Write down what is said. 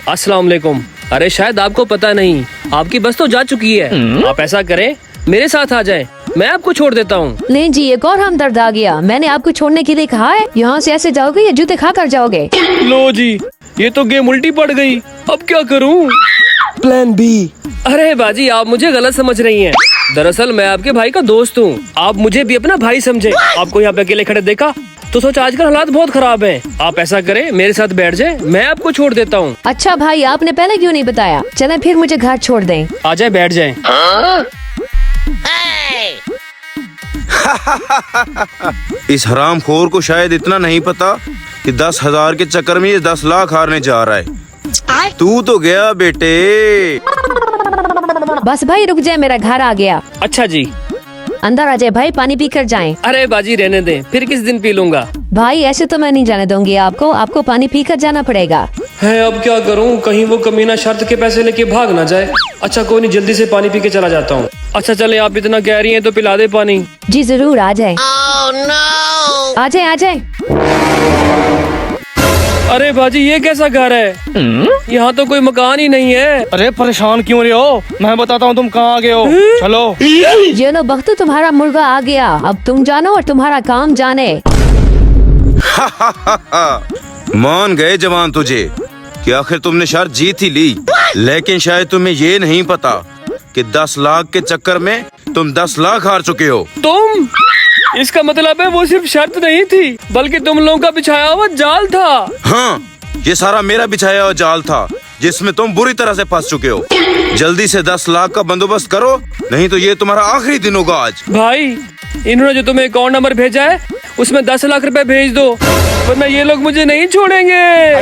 अस्सलाम वालेकुम। अरे शायद आपको पता नहीं, आपकी बस तो जा चुकी है। आप ऐसा करें, मेरे साथ आ जाएं, मैं आपको छोड़ देता हूँ। नहीं जी, एक और हमदर्द आ गया। मैंने आपको छोड़ने के लिए कहा है। यहाँ से ऐसे जाओगे या जूते खा कर जाओगे? लो जी, ये तो गेम उल्टी पड़ गई। अब क्या करूँ? Plan B. अरे बाजी, आप मुझे गलत समझ रही हैं। दरअसल मैं आपके भाई का दोस्त हूँ। आप मुझे भी अपना भाई समझे। आपको यहाँ पे अकेले खड़े देखा तो सोचा आजकल हालात बहुत खराब हैं। आप ऐसा करें, मेरे साथ बैठ जाए, मैं आपको छोड़ देता हूँ। अच्छा भाई, आपने पहले क्यों नहीं बताया? चलें फिर मुझे घर छोड़ दें। आ जाए, बैठ जाए। इस हरामखोर को शायद इतना नहीं पता कि 10,000 के चक्कर में ये 10 लाख हारने जा रहा है। तू तो गया बेटे। बस भाई रुक जाए, मेरा घर आ गया। अच्छा जी। अंदर आ जाए भाई, पानी पी कर जाए। अरे बाजी रहने दें, फिर किस दिन पी लूंगा। भाई ऐसे तो मैं नहीं जाने दूंगी आपको पानी पी कर जाना पड़ेगा। है अब क्या करूं, कहीं वो कमीना शर्त के पैसे लेके भाग ना जाए। अच्छा कोई नहीं, जल्दी से पानी पी के चला जाता हूँ। अच्छा चले, आप इतना कह रही हैं तो पिला दे पानी। जी जरूर, आ जाए। आ जाए आ जाए। अरे बाजी, ये कैसा घर है? यहाँ तो कोई मकान ही नहीं है। अरे परेशान क्यों रहे हो? मैं बताता हूँ तुम कहाँ आ गए हो। चलो। ये लो बख्तू, तुम्हारा मुर्गा आ गया। अब तुम जानो और तुम्हारा काम जाने। मान गए जवान तुझे कि आखिर तुमने शर्त जीत ही ली, लेकिन शायद तुम्हें ये नहीं पता कि 10 लाख के चक्कर में तुम 10 लाख हार चुके हो। तुम? इसका मतलब है वो सिर्फ शर्त नहीं थी, बल्कि तुम लोगों का बिछाया हुआ जाल था। हाँ, ये सारा मेरा बिछाया हुआ जाल था जिसमें तुम बुरी तरह से फंस चुके हो। जल्दी से 10 लाख का बंदोबस्त करो, नहीं तो ये तुम्हारा आखिरी दिन होगा आज। भाई, इन्होंने जो तुम्हें अकाउंट नंबर भेजा है उसमें 10 लाख रुपए भेज दो, वरना ये लोग मुझे नहीं छोड़ेंगे।